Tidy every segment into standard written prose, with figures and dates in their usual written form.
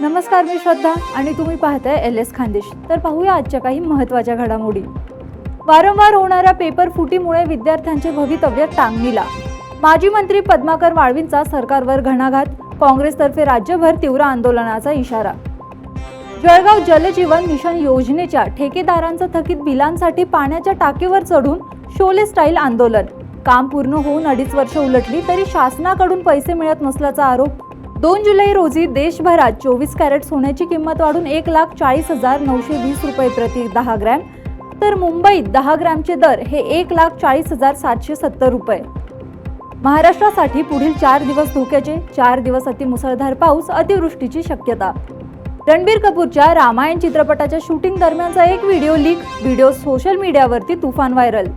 नमस्कार, मी श्रद्धा आणि तुम्ही पाहताय LS खानदेश। तर पाहूया आजच्या काही महत्त्वाच्या घडामोडी। वारंवार होणाऱ्या पेपर फुटीमुळे विद्यार्थ्यांचे भवितव्य टांगणीला। माजी मंत्री पद्माकर वाळवींचा सरकारवर घणाघात, काँग्रेसतर्फे राज्यभर तीव्र आंदोलनाचा इशारा। जळगाव जलजीवन मिशन योजनेच्या ठेकेदारांचा थकीत बिलांसाठी पाण्याच्या टाकीवर चढून शोले स्टाईल आंदोलन। काम पूर्ण होऊन 2.5 वर्ष उलटली तरी शासनाकडून पैसे मिळत नसल्याचा आरोप। 2 जुलै रोजी देशभरात 24 कॅरेट सोन्याची किंमत वाढून 1,40,920 रुपये प्रति 10 ग्रॅम, तर मुंबईत 10 ग्रॅमचे दर हे 1,40,770 रुपये। महाराष्ट्रासाठी पुढील 4 दिवस धोक्याचे, 4 दिवस अतिमुसळधार पाऊस, अतिवृष्टीची शक्यता। रणबीर कपूरच्या रामायण चित्रपटाच्या शूटिंग दरम्यानचा एक व्हिडिओ सोशल मीडियावरती तुफान व्हायरल।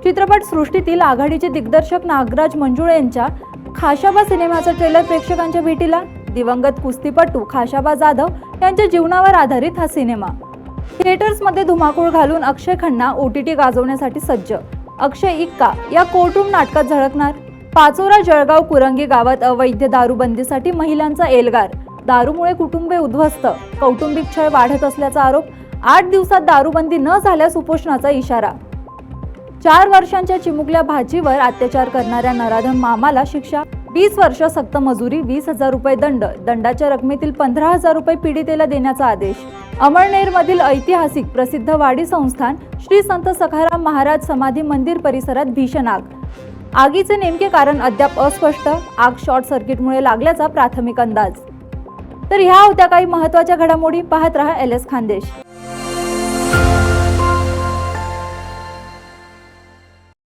चित्रपट सृष्टीतील आघाडीचे दिग्दर्शक नागराज मंजुळे यांच्या खाशाबा सिनेमाचा ट्रेलर प्रेक्षकांच्या भेटीला। दिवंगत कुस्तीपटू खाशाबा जाधव यांच्या जीवनावर आधारित हा सिनेमा थिएटर्समध्ये धुमाकूळ घालून अक्षय खन्ना OTT गाजवण्यासाठी सज्ज। अक्षय इक्का या कोर्टरूम नाटकात झळकणार। पाचोरा जळगाव कुरंगी गावात अवैध दारूबंदीसाठी महिलांचा एल्गार। दारूमुळे कुटुंबे उद्ध्वस्त, कौटुंबिक छळ वाढत असल्याचा आरोप। 8 दिवसात दारूबंदी न झाल्यास उपोषणाचा इशारा। 4 वर्षांच्या चिमुकल्या भाचीवर अत्याचार करणाऱ्या नराधम मामाला शिक्षा, 20 वर्ष सक्त मजुरी, 20,000 रुपये दंड। दंडाच्या रकमेतील 15,000 रुपये पीडितेला देण्याचा आदेश। अमळनेरमधील ऐतिहासिक प्रसिद्ध वाडी संस्थान श्री संत सखाराम महाराज समाधी मंदिर परिसरात भीषण आग। आगीचे नेमके कारण अद्याप अस्पष्ट। आग शॉर्ट सर्किटमुळे लागल्याचा प्राथमिक अंदाज। तर ह्या होत्या काही महत्त्वाच्या घडामोडी। पाहत रहा LS खानदेश।